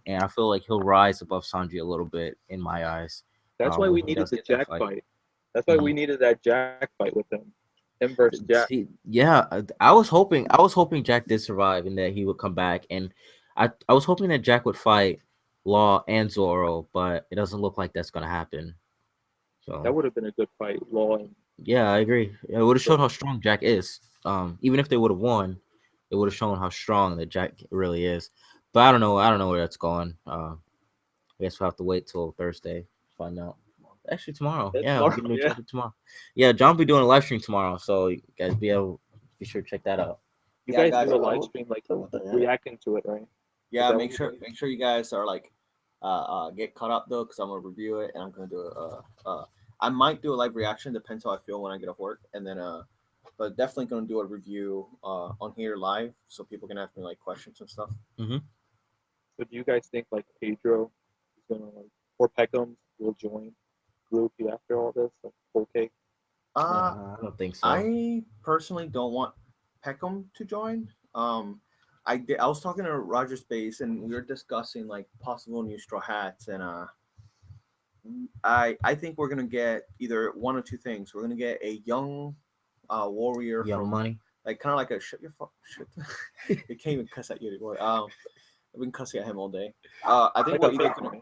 and I feel like he'll rise above Sanji a little bit in my eyes. that's why When we he needed does the get that Jack fight. fight. That's why Mhm. we needed that Jack fight with him versus Jack. See, yeah, I was hoping Jack did survive and that he would come back, and I was hoping that Jack would fight Law and Zoro, but it doesn't look like that's gonna happen. So That would have been a good fight, Law and yeah, I agree. It would have shown how strong Jack is. Even if they would have won, it would have shown how strong that Jack really is. But I don't know. I don't know where that's going. I guess we'll have to wait till Thursday to find out. Actually, tomorrow. that's Yeah, we're tomorrow. getting Yeah, into it tomorrow. Yeah, John be doing a live stream tomorrow, so you guys be sure to check that out. you Yeah, guys guys. do a live stream like reacting to it, right? Is Yeah, that what make you sure do? make sure you guys are like get caught up though, because I'm gonna review it and I'm gonna do I might do a live reaction, depends how I feel when I get off work, and then but definitely gonna do a review on here live so people can ask me like questions and stuff. Mm-hmm. So do you guys think like Pedro is gonna like or Peckham will join Luffy after all this? Like okay. Uh, I don't think so. I personally don't want Peckham to join. I was talking to Roger Space and we were discussing like possible new straw hats, and I think we're gonna get either one or two things. We're gonna get a young warrior Young from Money. like kind of like a shut your fuck shit. They can't even cuss at you anymore. I've been cussing at him all day. I think Like we're a either fake gonna. one.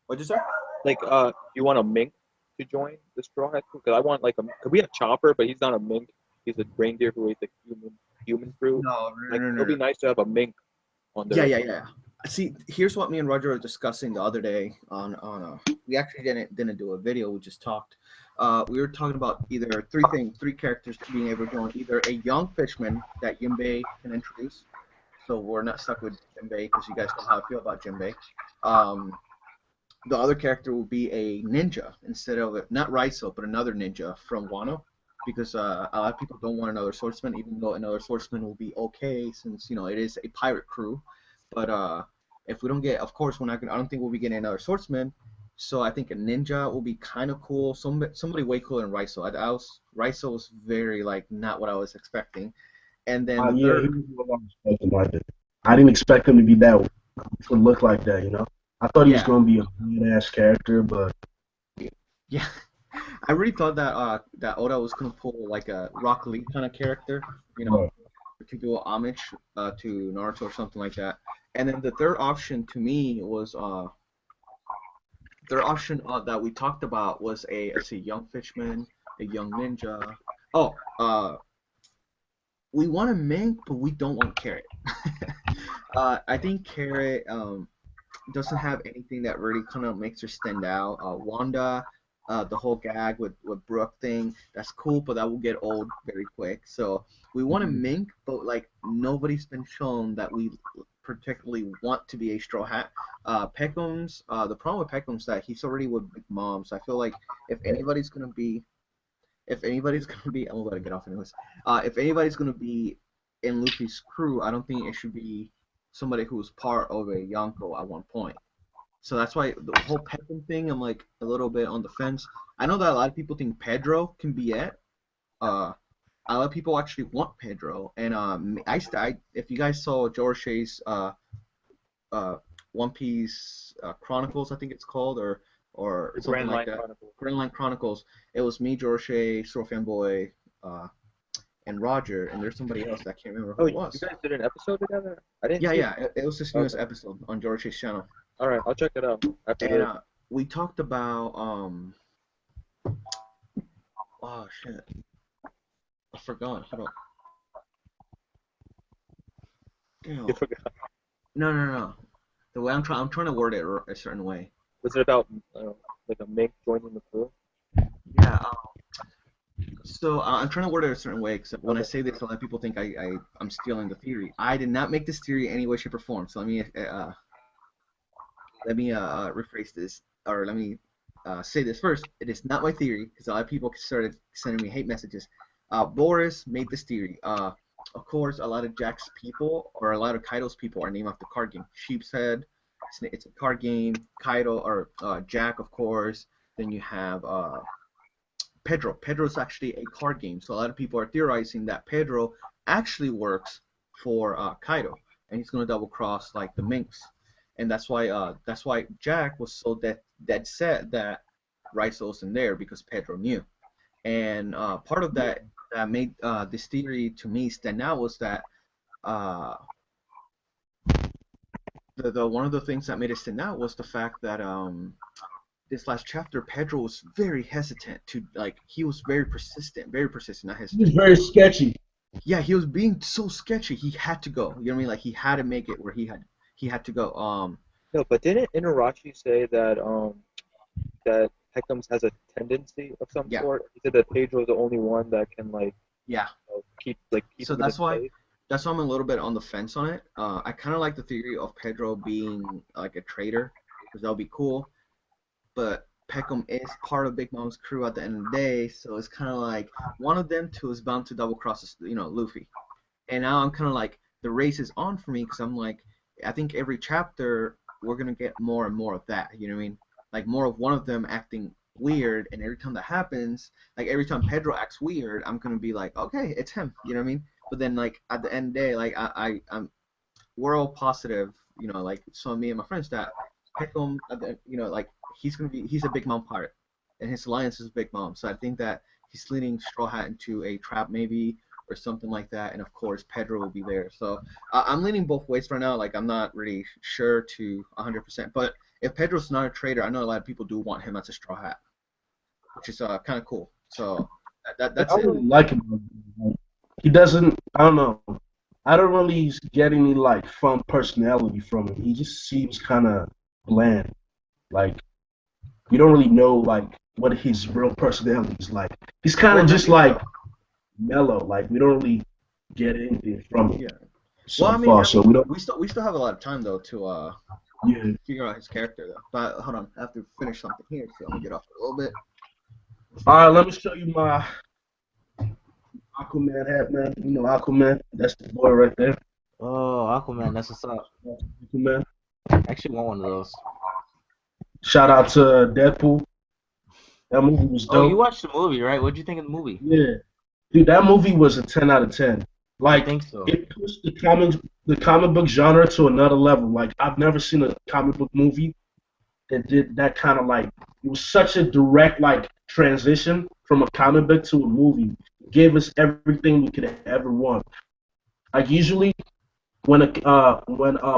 What'd you say? Like you want a mink to join the Straw Hat Crew? Because I want like a cause we have Chopper, but he's not a mink. He's a reindeer who ate the human fruit. No, Like no, no, it'll no. be nice to have a mink on Yeah, there. yeah, yeah. See, here's what me and Roger were discussing the other day on we actually didn't do a video. We just talked. We were talking about either three things, three characters being able to join either a young fisherman that Yunbei can introduce, so we're not stuck with Jinbei because you guys know how I feel about Jinbei. Um, the other character will be a ninja instead of not Raizo, but another ninja from Wano, because a lot of people don't want another swordsman, even though another swordsman will be okay since it is a pirate crew. But if we don't get, of course, we're not gonna. I don't think we'll be getting another swordsman. So I think a ninja will be kind of cool. Somebody way cooler than Raizo. Raizo was very like not what I was expecting. And then the Yeah, he third, was what I was expecting like that. I didn't expect him to be that to look like that. I thought he was yeah, gonna be a badass character, but yeah. I really thought that Oda was gonna pull like a Rock Lee kind of character, you know, uh, to do a homage to Naruto or something like that. And then the third option to me was third option that we talked about was a let's say young fisherman, a young ninja. Oh, we want a mink, but we don't want carrot. I think carrot doesn't have anything that really kind of makes her stand out. Wanda, the whole gag with Brooke thing, that's cool, but that will get old very quick. So we want a mink, but like nobody's been shown that we particularly want to be a straw hat. Peckham's, the problem with Peckham's that he's already with Big Mom, so I feel like if anybody's gonna be, I'm gonna get off anyways. If anybody's gonna be in Luffy's crew, I don't think it should be somebody who's part of a Yonko at one point. So that's why the whole Peckham thing, I'm like a little bit on the fence. I know that a lot of people think Pedro can be it. Uh, a lot of people actually want Pedro, and if you guys saw George's uh, One Piece Chronicles, I think it's called, or The something Grand like Line that. Chronicles. Grand Line Chronicles. It was me, George, Soro Fanboy, uh, and Roger, and there's somebody else that I can't remember who Oh, it you was. guys did an episode together? I didn't Yeah, see it. yeah, it was this newest Okay. episode on George's channel, All right, I'll check it out after and this. we talked about oh shit, I forgot. Hold on. You forgot. No. The way I'm trying to word it a certain way. Was it about like a mink joining the crew? Yeah. So I'm trying to word it a certain way because when I Okay. say this, a lot of people think I'm stealing the theory. I did not make this theory in any way, shape, or form. So let me rephrase this, or let me say this first. It is not my theory because a lot of people started sending me hate messages. Boris made this theory. Of course, a lot of Jack's people or a lot of Kaido's people are named after the card game. Sheep's Head, it's a card game. Kaido or Jack, of course. Then you have Pedro. Pedro is actually a card game, so a lot of people are theorizing that Pedro actually works for Kaido, and he's gonna double cross like the Minx, and that's why Jack was so dead set that Rice wasn't there because Pedro knew, and part of that made this theory to me stand out was that uh, the one of the things that made it stand out was the fact that this last chapter, Pedro was very hesitant to he was very persistent, not He was hesitant. very sketchy. Yeah, he was being so sketchy. He had to go. You know what I mean? Like he had to make it where he had to go. No, but didn't Inarashi say that Peckham's has a tendency of some Yeah. sort? He said that Pedro's the only one that can Yeah. keep So him in his place. that's why I'm a little bit on the fence on it. I kind of like the theory of Pedro being like a traitor because that would be cool. But Peckham is part of Big Mom's crew at the end of the day, so it's kind of like one of them two is bound to double cross, Luffy. And now I'm kind of like the race is on for me because I'm like, I think every chapter we're gonna get more and more of that. You know what I mean? Like more of one of them acting weird, and every time that happens, like every time Pedro acts weird, I'm gonna be like, okay, it's him. You know what I mean? But then like at the end of the day, like I'm we're all positive, like so me and my friends that Peckham, like he's a Big Mom pirate, and his alliance is Big Mom. So I think that he's leading Straw Hat into a trap maybe or something like that, and of course Pedro will be there. So I'm leaning both ways right now. Like I'm not really sure to 100%, but if Pedro's not a traitor, I know a lot of people do want him as a Straw Hat, which is kind of cool. So I that's it. really like him. He doesn't. I don't know. I don't really get any like fun personality from him. He just seems kind of bland. Like you don't really know like what his real personality is like. He's kind Well, of and I just think like mellow. Like we don't really get anything from him yeah. so Well, I mean, far. So we don't. we still have a lot of time though to Yeah. figure out his character though. But hold on, I have to finish something here, so I'm gonna get off a little bit. All right. Let me show you my Aquaman hat, man. You know Aquaman. That's the boy right there. Oh, Aquaman, that's what's up. Aquaman. I actually want one of those. Shout out to Deadpool. That movie was Oh, you dope. watched the movie, right? What'd you think of the movie? Yeah. Dude, that movie was a 10 out of 10. I Like, think so. it pushed the comic book genre to another level. Like, I've never seen a comic book movie that did that kind of like, it was such a direct, like, transition from a comic book to a movie. It gave us everything we could ever want. Like, usually, when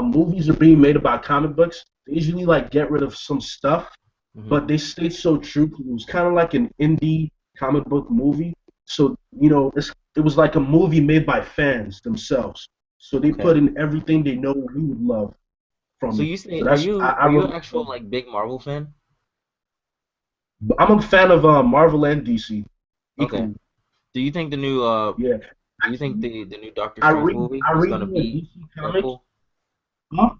movies are being made about comic books, they usually, like, get rid of some stuff, but they stay so true. It was kind of like an indie comic book movie. So, it was like a movie made by fans themselves. So they Okay. put in everything they know we would love from So it. you say, So are that's you I are you really, an actual like big Marvel fan? I'm a fan of Marvel and DC Okay. equally. Do you think the new Yeah. do you think Actually, the new Doctor I Strange read movie I is read gonna more beat DC comics. Deadpool? Huh?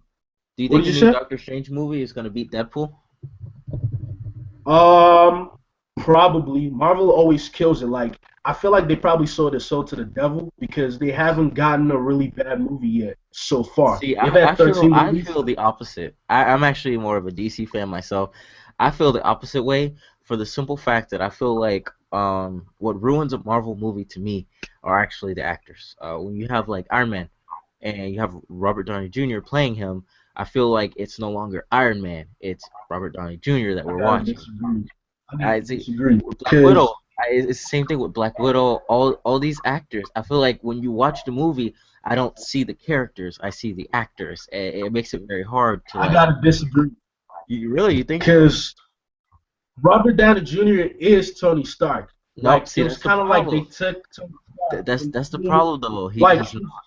Do you What think did the you new say? Doctor Strange movie is gonna beat Deadpool? Um, Probably. Marvel always kills it. Like I feel like they probably sold their soul to the devil because they haven't gotten a really bad movie yet so far. See, They've I had feel 13 I movies. feel the opposite. I'm actually more of a DC fan myself. I feel the opposite way for the simple fact that I feel like what ruins a Marvel movie to me are actually the actors. When you have like Iron Man and you have Robert Downey Jr. playing him, I feel like it's no longer Iron Man, it's Robert Downey Jr. that I we're gotta watching. disagree. I gotta I see disagree with Black Widow. because It's the same thing with Black Widow. All these actors. I feel like when you watch the movie, I don't see the characters. I see the actors. It makes it very hard to I like. gotta disagree You think so? because Robert Downey Jr. is Tony Stark. Nope. Like See, it was that's the kind of like they problem. took Tony. That's the problem though. Like He's not.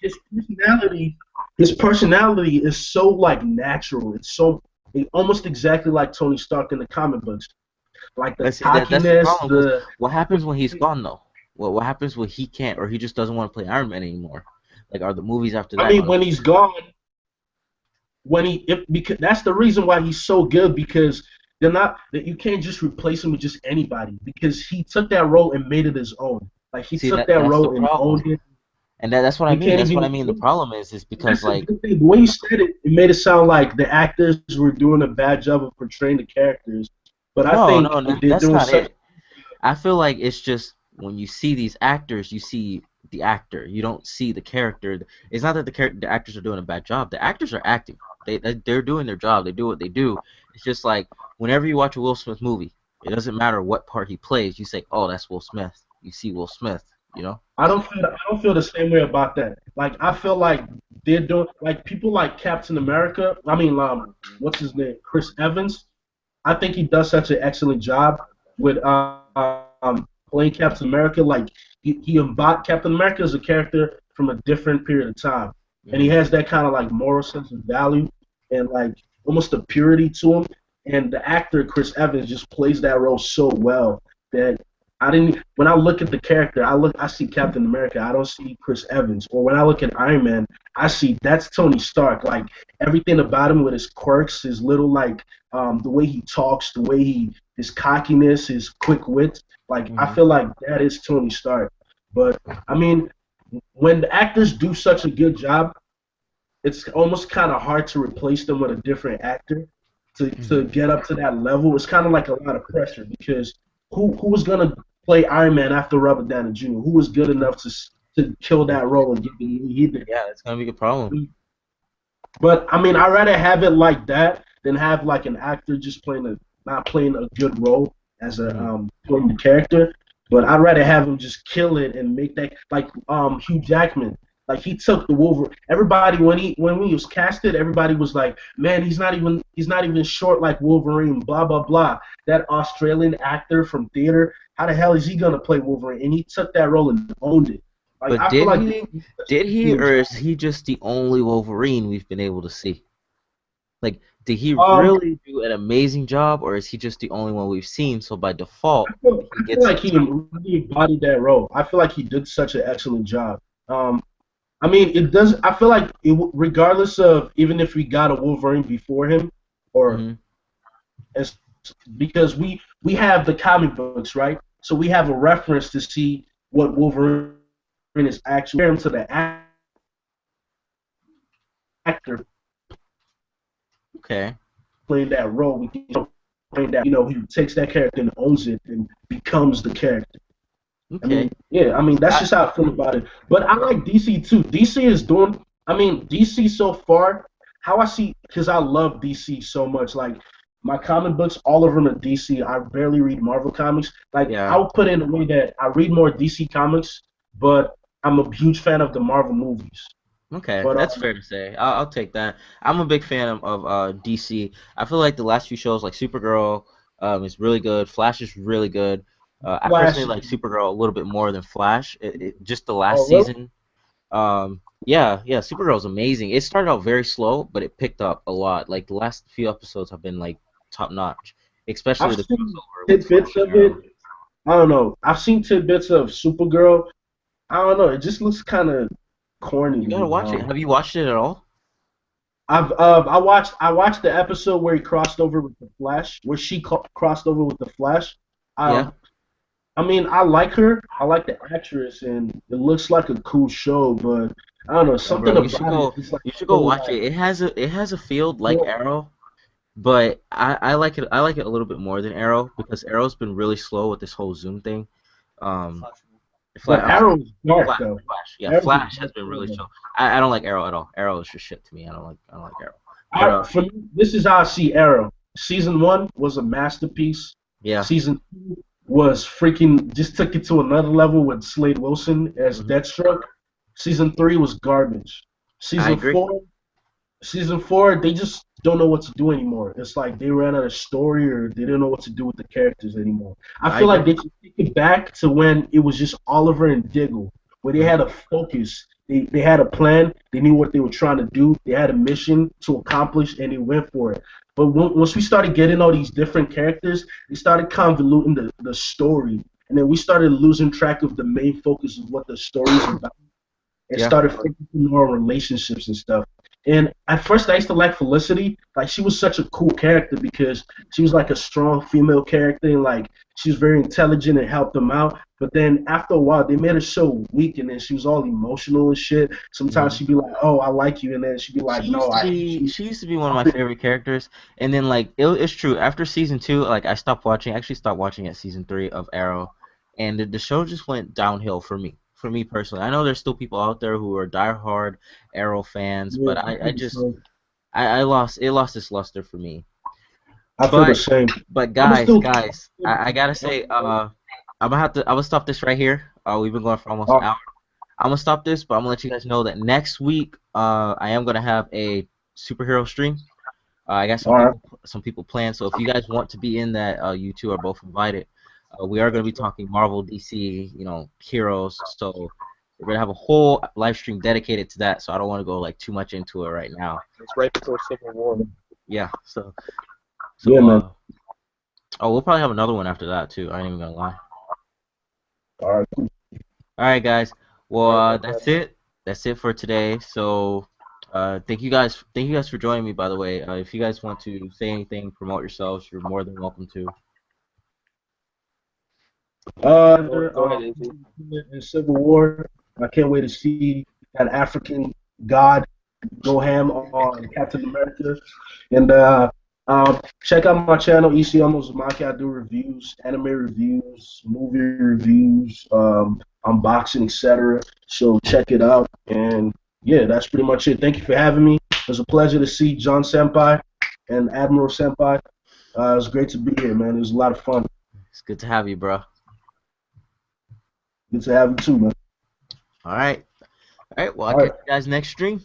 his personality is so like natural. It's so almost exactly like Tony Stark in the comic books. Like the Let's see that's the cockiness, problem. Because the what happens when he's gone though? What happens when he can't or he just doesn't want to play Iron Man anymore? Like, are the movies after I that mean gonna when be? he's gone, because that's the reason why he's so good because they're not that you can't just replace him with just anybody because he took that role and made it his own. Like he See took that that that's the role and problem. owned it. And that's what I You mean. can't That's what I even. mean. The problem is because That's the like good thing. The way you said it, it made it sound like the actors were doing a bad job of portraying the characters. But I no, think no, no, they're that's doing not such. it. I feel like it's just when you see these actors, you see the actor. You don't see the character. It's not that the actors are doing a bad job. The actors are acting. They're doing their job. They do what they do. It's just like whenever you watch a Will Smith movie, it doesn't matter what part he plays. You say, "Oh, that's Will Smith." You see Will Smith. You know. I don't feel the same way about that. Like I feel like they're doing like people like Captain America. I mean, what's his name? Chris Evans. I think he does such an excellent job with playing Captain America. Like he embodied Captain America as a character from a different period of time, and he Hmm. has that kind of like moral sense of value and like almost a purity to him. And the actor Chris Evans just plays that role so well that I didn't. When I look at the character, I see Captain America. I don't see Chris Evans. Or when I look at Iron Man, I see that's Tony Stark. Like everything about him with his quirks, his little like the way he talks, the way his cockiness, his quick wit. Like I Hmm. feel like that is Tony Stark. But I mean, when the actors do such a good job, it's almost kind of hard to replace them with a different actor to Hmm. get up to that level. It's kind of like a lot of pressure because who was gonna play Iron Man after Robert Downey Jr.? Who was good enough to kill that role and get the he did. Yeah, it's gonna be a problem. But I mean, I'd rather have it like that than have like an actor just not playing a good role as a Hmm. playing the character. But I'd rather have him just kill it and make that like Hugh Jackman. Like he took the Wolverine. Everybody when he was casted, everybody was like, man, he's not even short like Wolverine. Blah blah blah. That Australian actor from theater, how the hell is he gonna play Wolverine? And he took that role and owned it. Like But I feel did like he? they did such Did a he, good or job. is he just the only Wolverine we've been able to see? Like, did he Um, really do an amazing job, or is he just the only one we've seen? So by default, he I feel gets like the he title. really embodied that role. I feel like he did such an excellent job. Um, I mean, it does. I feel like regardless of even if we got a Wolverine before him, or Hmm. as because we have the comic books, right? So we have a reference to see what Wolverine is actually compared to the actor Okay. playing that role. We can playing that he takes that character and owns it and becomes the character. I mean, Okay. yeah, I mean that's I, just how I feel about it. But I like DC too. DC is doing. I mean, DC so far, how I see, because I love DC so much. Like my comic books, all of them are DC. I barely read Marvel comics. Like yeah. I'll put it in a way that I read more DC comics, but I'm a huge fan of the Marvel movies. Okay. But That's fair to say. I'll take that. I'm a big fan of DC. I feel like the last few shows, like Supergirl, is really good. Flash is really good. I personally Flash, like Supergirl a little bit more than Flash. Just the last oh really? season. Yeah, yeah, Supergirl's amazing. It started out very slow, but it picked up a lot. Like the last few episodes have been like top notch, especially I've the seen crossover with tidbits Flash and of it. Arrow. I don't know. I've seen tidbits of Supergirl. I don't know. It just looks kind of corny You to gotta me. watch it. Have you watched it at all? I watched the episode where he crossed over with the Flash, where she crossed over with the Flash. Yeah. Um, I mean, I like her. I like the actress, and it looks like a cool show. But I don't know, Yeah, something bro, about it. It's like you should so go watch like it. It has a field like more. Arrow, but I like it a little bit more than Arrow because Arrow's been really slow with this whole Zoom thing. Um, But Arrow is dark though. Yeah, Arrow's a Flash has dark been really show. slow. I don't like Arrow at all. Arrow is just shit to me. I don't like Arrow. But For me, this is how I see Arrow. Season 1 was a masterpiece. yeah. Season 2 was freaking just took it to another level with Slade Wilson as Hmm. Deathstroke. Season 3 was garbage. I Season agree. 4, season 4, they just don't know what to do anymore. It's like they ran out of story or they didn't know what to do with the characters anymore. I I feel like agree. they should take it back to when it was just Oliver and Diggle, where they had a focus. They had a plan. They knew what they were trying to do. They had a mission to accomplish, and they went for it. But once we started getting all these different characters, they started convoluting the story, and then we started losing track of the main focus of what the story is about, and Yeah. started focusing more on relationships and stuff. And at first, I used to like Felicity. Like, she was such a cool character because she was like a strong female character, and like she was very intelligent and helped them out. But then after a while, they made her so weak, and then she was all emotional and shit. Sometimes Mhm. she'd be like, "Oh, I like you," and then she'd be She like, "No, used to I hate be you." she used to be one of my favorite characters, and then like it's true. After season 2, like I stopped watching. Actually, stopped watching at season 3 of Arrow, and the show just went downhill for me. For me personally, I know there's still people out there who are diehard Arrow fans, Yeah, but I I feel the just same. I lost it lost its luster for me. I feel the But same. I'm guys, still. I gotta say, I'm gonna stop this right here. We've been going for almost Uh, an hour. I'm gonna stop this, but I'm gonna let you guys know that next week, I am gonna have a superhero stream. I got all right. some people planned, so if you guys want to be in that, you two are both invited. We are gonna be talking Marvel, DC, heroes. So we're gonna have a whole live stream dedicated to that. So I don't want to go like too much into it right now. It's right before Civil War. Yeah. Yeah, So man. oh, we'll probably have another one after that too. I ain't even gonna lie. All right. Cool. All right, guys. Well, All right, my that's bad. it. That's it for today. So, thank you guys for joining me. By the way, if you guys want to say anything, promote yourselves, you're more than welcome to. Go ahead, Izzy. In Civil War, I can't wait to see that African god go ham on Captain America. And check out my channel, Isioma Uzumaki. I do reviews, anime reviews, movie reviews, unboxing, etc. So check it out. And yeah, that's pretty much it. Thank you for having me. It was a pleasure to see John Senpai and Admiral Senpai. It was great to be here, man. It was a lot of fun. It's good to have you, bro. Good to have you too, man. All right. All right. Well, I'll All right, catch you guys next stream.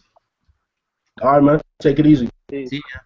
all right, man. Take it easy. Peace. See ya.